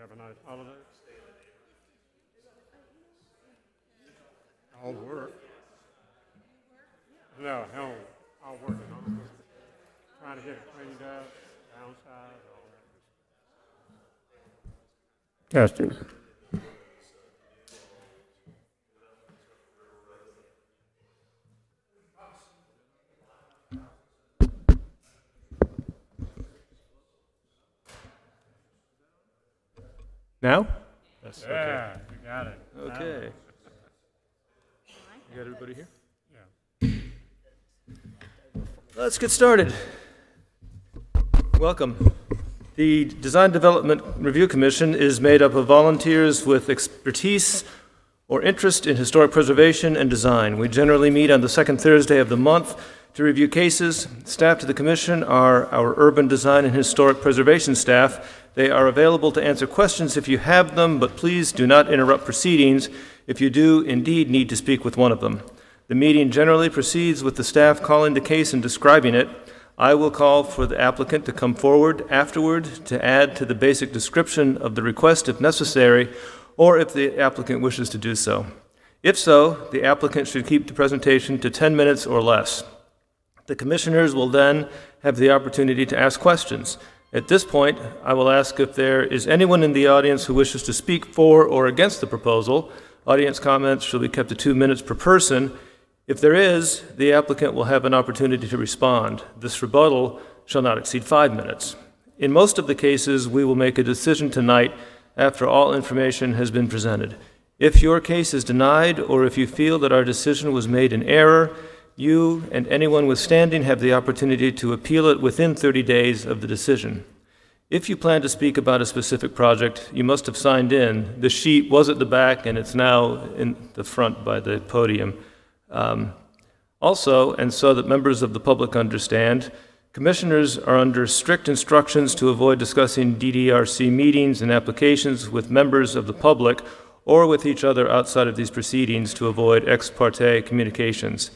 Have a nice holiday. I'll work. No, hell, I'll work. I'm trying to get it cleaned up, downside, all that. Testing. Now? Yes, yeah, okay. You got it. Okay. You got everybody here? Yeah. Let's get started. Welcome. The Design Development Review Commission is made up of volunteers with expertise or interest in historic preservation and design. We generally meet on the second Thursday of the month to review cases. Staff to the commission are our urban design and historic preservation staff. They are available to answer questions if you have them, but please do not interrupt proceedings if you do indeed need to speak with one of them. The meeting generally proceeds with the staff calling the case and describing it. I will call for the applicant to come forward afterward to add to the basic description of the request if necessary, or if the applicant wishes to do so. If so, the applicant should keep the presentation to 10 minutes or less. The commissioners will then have the opportunity to ask questions. At this point, I will ask if there is anyone in the audience who wishes to speak for or against the proposal. Audience comments shall be kept to 2 minutes per person. If there is, the applicant will have an opportunity to respond. This rebuttal shall not exceed 5 minutes. In most of the cases, we will make a decision tonight after all information has been presented. If your case is denied, or if you feel that our decision was made in error, you and anyone with standing have the opportunity to appeal it within 30 days of the decision. If you plan to speak about a specific project, you must have signed in. The sheet was at the back, and it's now in the front by the podium. Also, and so that members of the public understand, commissioners are under strict instructions to avoid discussing DDRC meetings and applications with members of the public or with each other outside of these proceedings to avoid ex parte communications.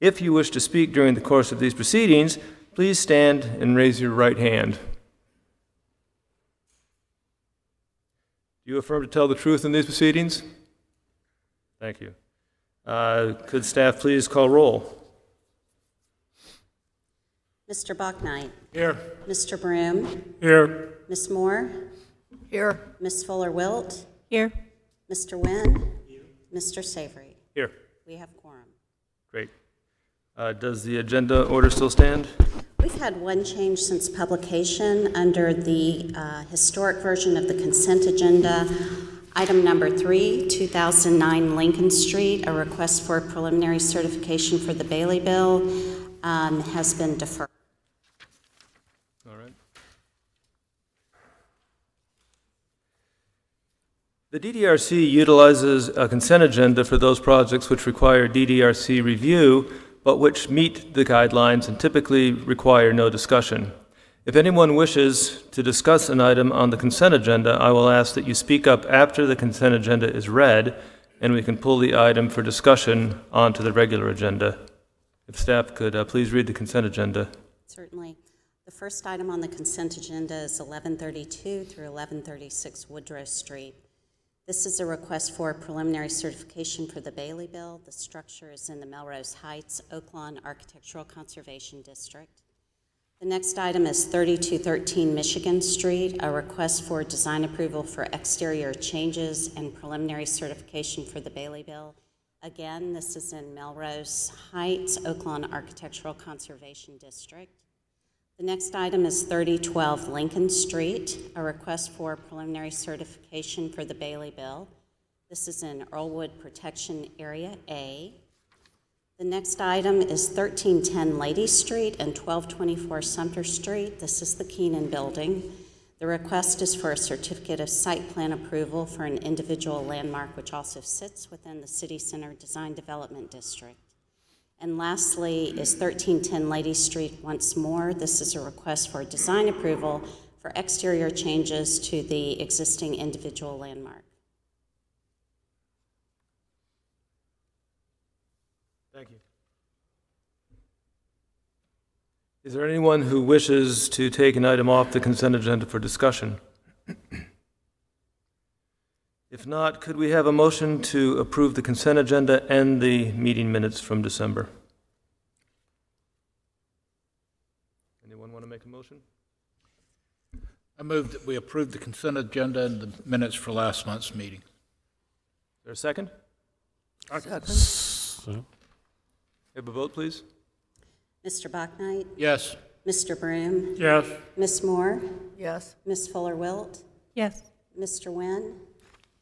If you wish to speak during the course of these proceedings, please stand and raise your right hand. Do you affirm to tell the truth in these proceedings? Thank you. Could staff please call roll? Mr. Bachnight. Here. Mr. Broom. Here. Ms. Moore. Here. Ms. Fuller-Wilt. Here. Mr. Wynn. Here. Mr. Savory. Here. We have quorum. Great. Does the agenda order still stand? We've had one change since publication under the historic version of the consent agenda. Item number 3, 2009 Lincoln Street, a request for preliminary certification for the Bailey Bill has been deferred. All right. The DDRC utilizes a consent agenda for those projects which require DDRC review, but which meet the guidelines and typically require no discussion. If anyone wishes to discuss an item on the consent agenda, I will ask that you speak up after the consent agenda is read, and we can pull the item for discussion onto the regular agenda. If staff could please read the consent agenda. Certainly. The first item on the consent agenda is 1132 through 1136 Woodrow Street. This is a request for preliminary certification for the Bailey Bill. The structure is in the Melrose Heights Oaklawn Architectural Conservation District. The next item is 3213 Michigan Street, a request for design approval for exterior changes and preliminary certification for the Bailey Bill. Again, this is in Melrose Heights Oaklawn Architectural Conservation District. The next item is 3012 Lincoln Street, a request for preliminary certification for the Bailey Bill. This is in Earlwood Protection Area A. The next item is 1310 Lady Street and 1224 Sumter Street. This is the Keenan Building. The request is for a certificate of site plan approval for an individual landmark which also sits within the City Center Design Development District. And lastly is 1310 Lady Street once more. This is a request for design approval for exterior changes to the existing individual landmark. Thank you. Is there anyone who wishes to take an item off the consent agenda for discussion? If not, could we have a motion to approve the consent agenda and the meeting minutes from December? Anyone want to make a motion? I move that we approve the consent agenda and the minutes for last month's meeting. Is there a second? So, Have a vote, please. Mr. Bachnight, Yes. Mr. Broom, Yes. Ms. Moore, Yes. Ms. Fuller-Wilt, Yes. Mr. Nguyen,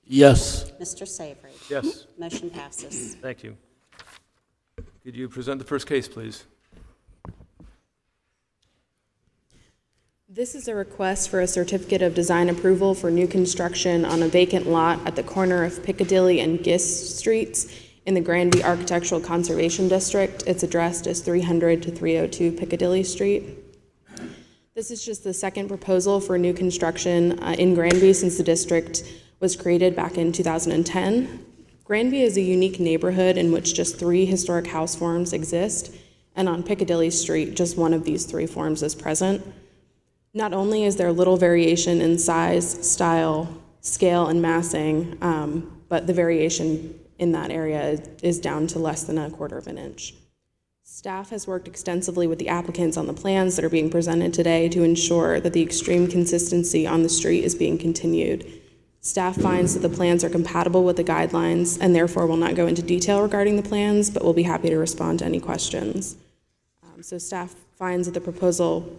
yes. Mr. Savory. Yes. Motion passes. Thank you. Could you present the first case, please? This is a request for a certificate of design approval for new construction on a vacant lot at the corner of Piccadilly and Gist Streets in the Granby Architectural Conservation District. It's addressed as 300 to 302 Piccadilly Street. This is just the second proposal for new construction in Granby since the district was created back in 2010. Granby is a unique neighborhood in which just 3 historic house forms exist, and on Piccadilly Street, just one of these 3 forms is present. Not only is there little variation in size, style, scale, and massing, but the variation in that area is down to less than 1/4 of an inch. Staff has worked extensively with the applicants on the plans that are being presented today to ensure that the extreme consistency on the street is being continued. Staff finds that the plans are compatible with the guidelines and therefore will not go into detail regarding the plans, but will be happy to respond to any questions. So staff finds that the proposal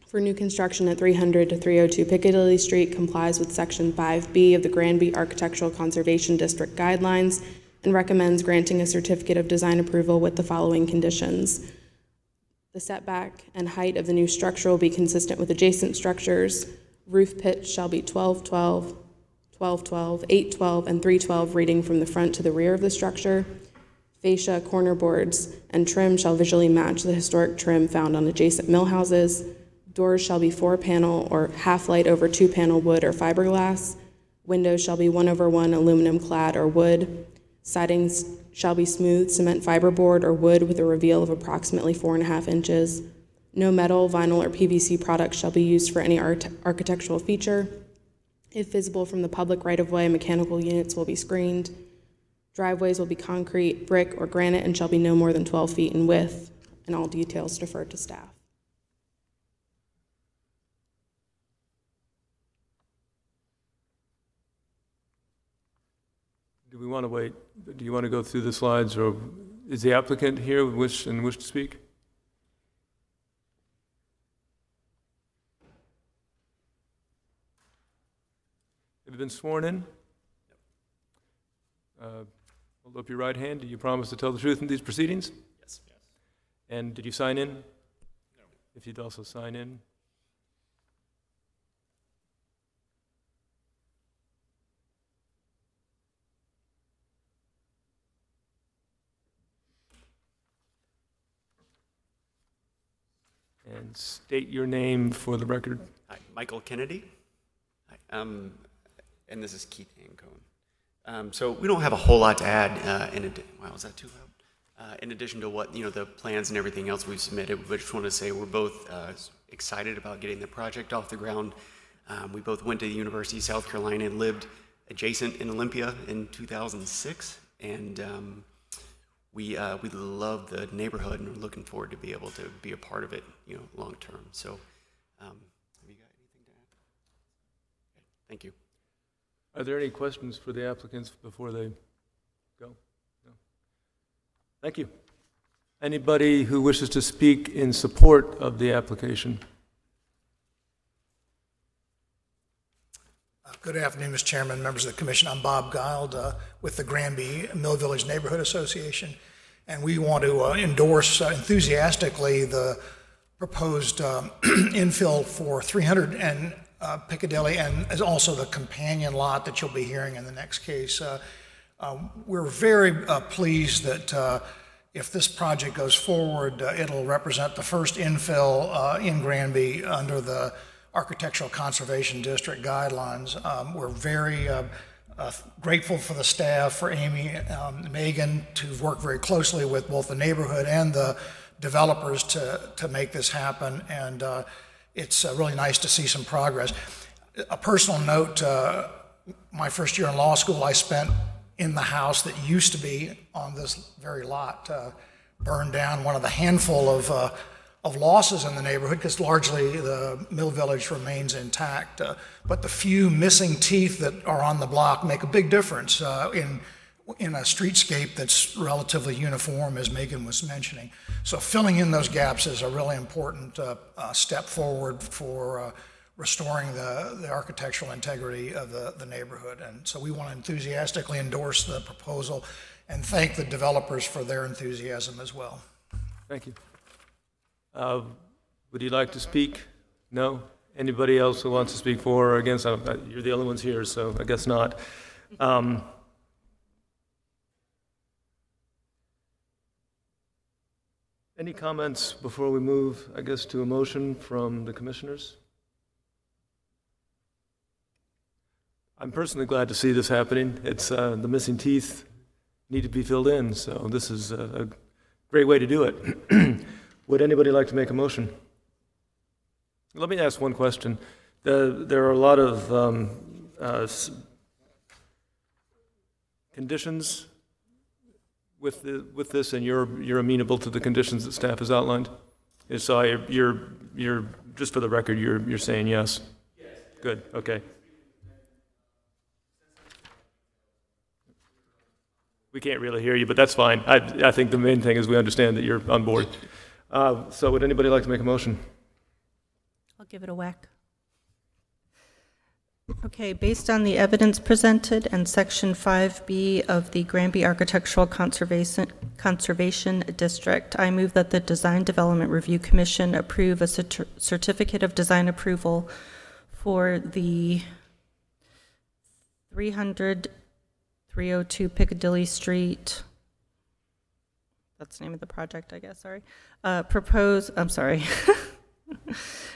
for new construction at 300 to 302 Piccadilly Street complies with Section 5B of the Granby Architectural Conservation District Guidelines and recommends granting a certificate of design approval with the following conditions. The setback and height of the new structure will be consistent with adjacent structures. Roof pitch shall be 12-12, 12-12, 8-12, and 3-12 reading from the front to the rear of the structure. Fascia, corner boards, and trim shall visually match the historic trim found on adjacent mill houses. Doors shall be 4-panel or half-light over 2-panel wood or fiberglass. Windows shall be 1/1 aluminum clad or wood. Sidings shall be smooth cement fiberboard or wood with a reveal of approximately 4.5 inches. No metal, vinyl, or PVC products shall be used for any architectural feature. If visible from the public right-of-way, mechanical units will be screened. Driveways will be concrete, brick, or granite and shall be no more than 12 feet in width, and all details deferred to staff. Do we want to wait? Do you want to go through the slides, or is the applicant here wish to speak? Have you been sworn in? Hold up your right hand. Do you promise to tell the truth in these proceedings? Yes. And did you sign in? No. If you'd also sign in. And state your name for the record. Hi, Michael Kennedy. Hi, and this is Keith Ancone. So we don't have a whole lot to add. Wow, is that too loud? In addition to what the plans and everything else we've submitted, we just want to say we're both excited about getting the project off the ground. We both went to the University of South Carolina and lived adjacent in Olympia in 2006, and we love the neighborhood and we're looking forward to be able to be a part of it, long term. So, have you got anything to add? Okay, thank you. Are there any questions for the applicants before they go? No. Thank you. Anybody who wishes to speak in support of the application? Good afternoon, Mr. Chairman, members of the Commission. I'm Bob Guild with the Granby Mill Village Neighborhood Association, and we want to endorse enthusiastically the proposed infill for 300 and Piccadilly, and as also the companion lot that you'll be hearing in the next case. We're very pleased that if this project goes forward, it'll represent the first infill in Granby under the Architectural Conservation District guidelines. We're very grateful for the staff, for Amy and Megan, to work very closely with both the neighborhood and the developers to make this happen, and it's really nice to see some progress. A personal note, my first year in law school, I spent in the house that used to be on this very lot, burned down, one of the handful of losses in the neighborhood, because largely the Mill Village remains intact. But the few missing teeth that are on the block make a big difference in a streetscape that's relatively uniform, as Megan was mentioning. So filling in those gaps is a really important step forward for restoring the architectural integrity of the neighborhood. And so we want to enthusiastically endorse the proposal and thank the developers for their enthusiasm as well. Thank you. Would you like to speak? No? Anybody else who wants to speak for or against? You're the only ones here, so I guess not. Any comments before we move, I guess, to a motion from the commissioners? I'm personally glad to see this happening. It's the missing teeth need to be filled in, so this is a great way to do it. Would anybody like to make a motion? Let me ask one question. There are a lot of conditions with this, and you're amenable to the conditions that staff has outlined. So you're just for the record, you're saying yes. Yes. Good. Okay. We can't really hear you, but that's fine. I think the main thing is we understand that you're on board. So would anybody like to make a motion? I'll give it a whack. Okay, based on the evidence presented and Section 5B of the Granby Architectural Conservation District, I move that the Design Development Review Commission approve a certificate of design approval for the 302 Piccadilly Street. That's the name of the project, I guess, sorry.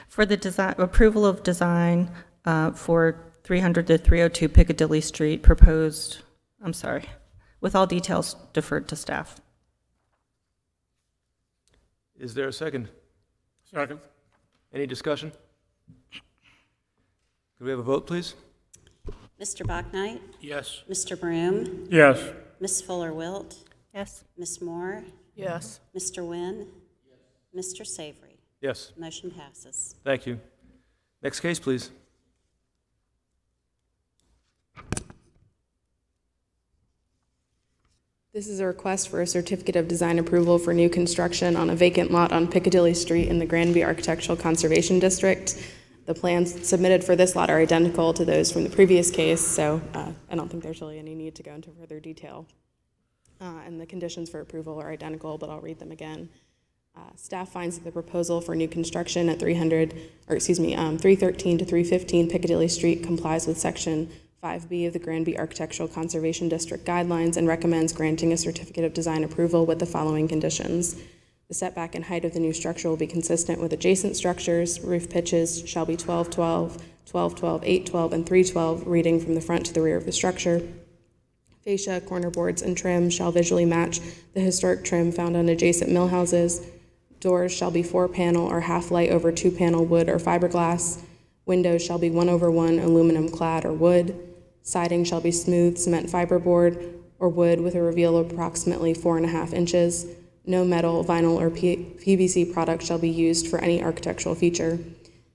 For the design, approval of design for 300 to 302 Piccadilly Street proposed, with all details deferred to staff. Is there a second? Second. Any discussion? Could we have a vote, please? Mr. Bachnight? Yes. Mr. Broom? Yes. Ms. Fuller-Wilt? Yes. Ms. Moore? Yes. Mr. Nguyen? Mr. Savory? Yes. Motion passes. Thank you. Next case, please. This is a request for a certificate of design approval for new construction on a vacant lot on Piccadilly Street in the Granby Architectural Conservation District. The plans submitted for this lot are identical to those from the previous case, so I don't think there's really any need to go into further detail. And the conditions for approval are identical, but I'll read them again. Staff finds that the proposal for new construction at 313 to 315 Piccadilly Street complies with Section 5B of the Granby Architectural Conservation District guidelines and recommends granting a certificate of design approval with the following conditions. The setback and height of the new structure will be consistent with adjacent structures. Roof pitches shall be 12-12, 12-12, 8-12, and 3-12, reading from the front to the rear of the structure. Fascia, corner boards, and trim shall visually match the historic trim found on adjacent mill houses. Doors shall be 4-panel or half-light over 2-panel wood or fiberglass. Windows shall be 1/1 aluminum clad or wood. Siding shall be smooth cement fiberboard or wood with a reveal of approximately 4.5 inches. No metal, vinyl, or PVC product shall be used for any architectural feature.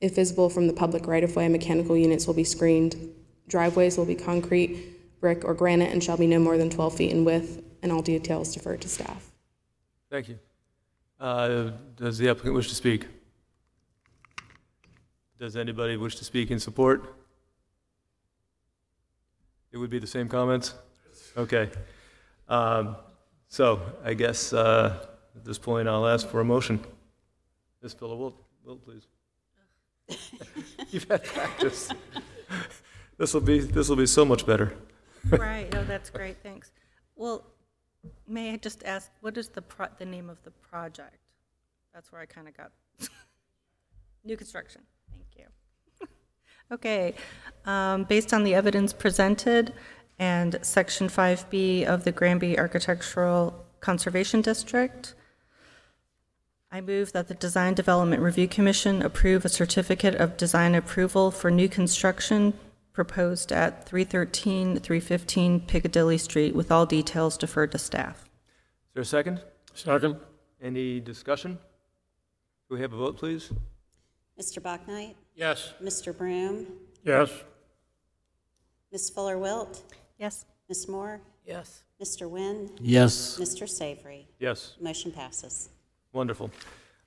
If visible from the public right-of-way, mechanical units will be screened. Driveways will be concrete, brick, or granite and shall be no more than 12 feet in width, and all details deferred to staff. Thank you. Does the applicant wish to speak? Does anybody wish to speak in support? It would be the same comments? Okay. So I guess at this point I'll ask for a motion. Ms. Fuller-Wilt, please. You've had practice. This will be so much better. Right. Oh, that's great. Thanks. Well, may I just ask, what is the name of the project? That's where I kind of got new construction. Thank you. Okay. Based on the evidence presented and Section 5B of the Granby Architectural Conservation District, I move that the Design Development Review Commission approve a certificate of design approval for new construction proposed at 313, 315 Piccadilly Street, with all details deferred to staff. Is there a second? Second. Any discussion? Can we have a vote, please? Mr. Bachnight? Yes. Mr. Broom? Yes. Ms. Fuller-Wilt? Yes. Ms. Moore? Yes. Mr. Wynn? Yes. Mr. Savory? Yes. Motion passes. Wonderful.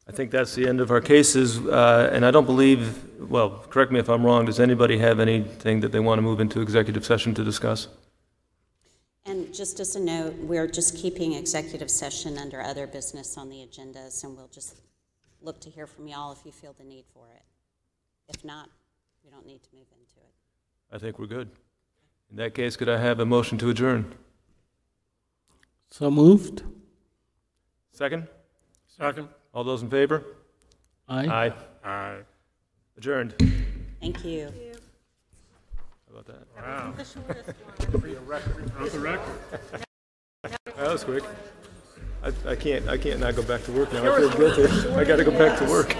I think that's the end of our cases, and I don't believe, well, correct me if I'm wrong, does anybody have anything that they want to move into executive session to discuss? And just as a note, we're just keeping executive session under other business on the agendas, and we'll just look to hear from y'all if you feel the need for it. If not, we don't need to move into it. I think we're good. In that case, could I have a motion to adjourn? So moved. Second? Second. All those in favor? Aye. Aye. Aye. Adjourned. Thank you. How about that? Wow. The shortest one. On the record. That was quick. I can't not go back to work now. I feel guilty. I got to go back to work.